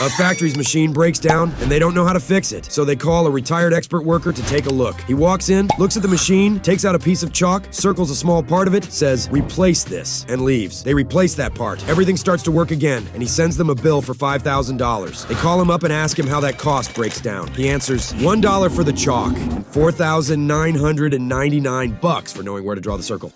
A factory's machine breaks down, and they don't know how to fix it, so they call a retired expert worker to take a look. He walks in, looks at the machine, takes out a piece of chalk, circles a small part of it, says, "Replace this," and leaves. They replace that part. Everything starts to work again, and he sends them a bill for $5,000. They call him up and ask him how that cost breaks down. He answers, $1 for the chalk, and $4,999 for knowing where to draw the circle.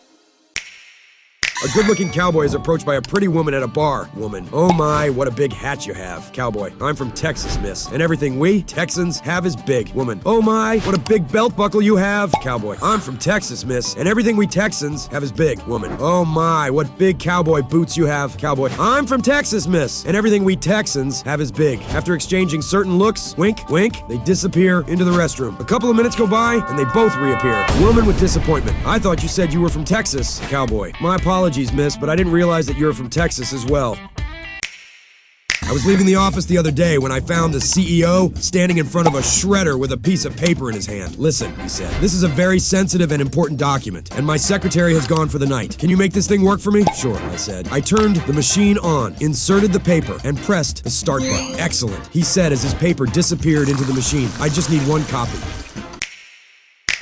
A good-looking cowboy is approached by a pretty woman at a bar. Woman: "Oh my, what a big hat you have." Cowboy: "I'm from Texas, miss, and everything we Texans have is big." Woman: "Oh my, what a big belt buckle you have." Cowboy: "I'm from Texas, miss, and everything we Texans have is big." Woman: "Oh my, what big cowboy boots you have." Cowboy: "I'm from Texas, miss, and everything we Texans have is big." After exchanging certain looks, wink, wink, they disappear into the restroom. A couple of minutes go by, and they both reappear. Woman with disappointment: "I thought you said you were from Texas." Cowboy: "My apologies, miss, but I didn't realize that you're from Texas as well." I was leaving the office the other day when I found the CEO standing in front of a shredder with a piece of paper in his hand. "Listen," he said, "this is a very sensitive and important document, and my secretary has gone for the night. Can you make this thing work for me?" "Sure," I said. I turned the machine on, inserted the paper, and pressed the start button. "Excellent," he said as his paper disappeared into the machine. "I just need one copy."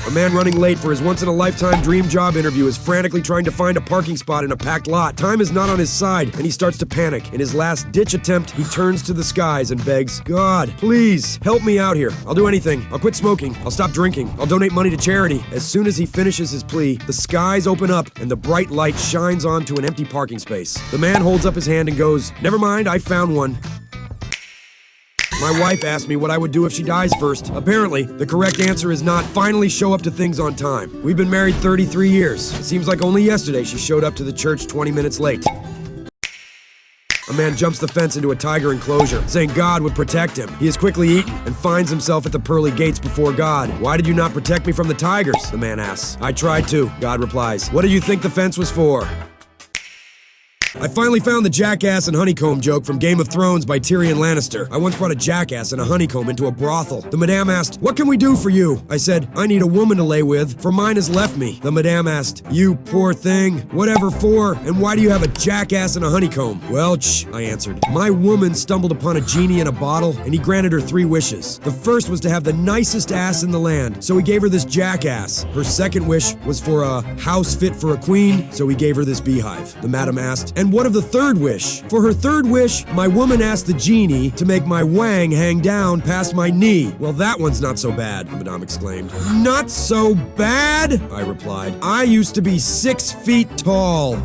A man running late for his once-in-a-lifetime dream job interview is frantically trying to find a parking spot in a packed lot. Time is not on his side, and he starts to panic. In his last-ditch attempt, he turns to the skies and begs, "God, please, help me out here. I'll do anything. I'll quit smoking. I'll stop drinking. I'll donate money to charity." As soon as he finishes his plea, the skies open up, and the bright light shines onto an empty parking space. The man holds up his hand and goes, "Never mind, I found one." My wife asked me what I would do if she dies first. Apparently, the correct answer is not finally show up to things on time. We've been married 33 years. It seems like only yesterday she showed up to the church 20 minutes late. A man jumps the fence into a tiger enclosure, saying God would protect him. He is quickly eaten and finds himself at the pearly gates before God. "Why did you not protect me from the tigers?" the man asks. "I tried to," God replies. "What do you think the fence was for?" I finally found the jackass and honeycomb joke from Game of Thrones by Tyrion Lannister. I once brought a jackass and a honeycomb into a brothel. The madame asked, "What can we do for you?" I said, "I need a woman to lay with, for mine has left me." The madame asked, "You poor thing, whatever for, and why do you have a jackass and a honeycomb?" "Well, I answered. "My woman stumbled upon a genie in a bottle, and he granted her 3 wishes. The first was to have the nicest ass in the land, so he gave her this jackass. Her second wish was for a house fit for a queen, so he gave her this beehive." The madam asked, "And what of the third wish?" "For her third wish, my woman asked the genie to make my wang hang down past my knee." "Well, that one's not so bad," the madame exclaimed. "Not so bad?" I replied. "I used to be 6 feet tall."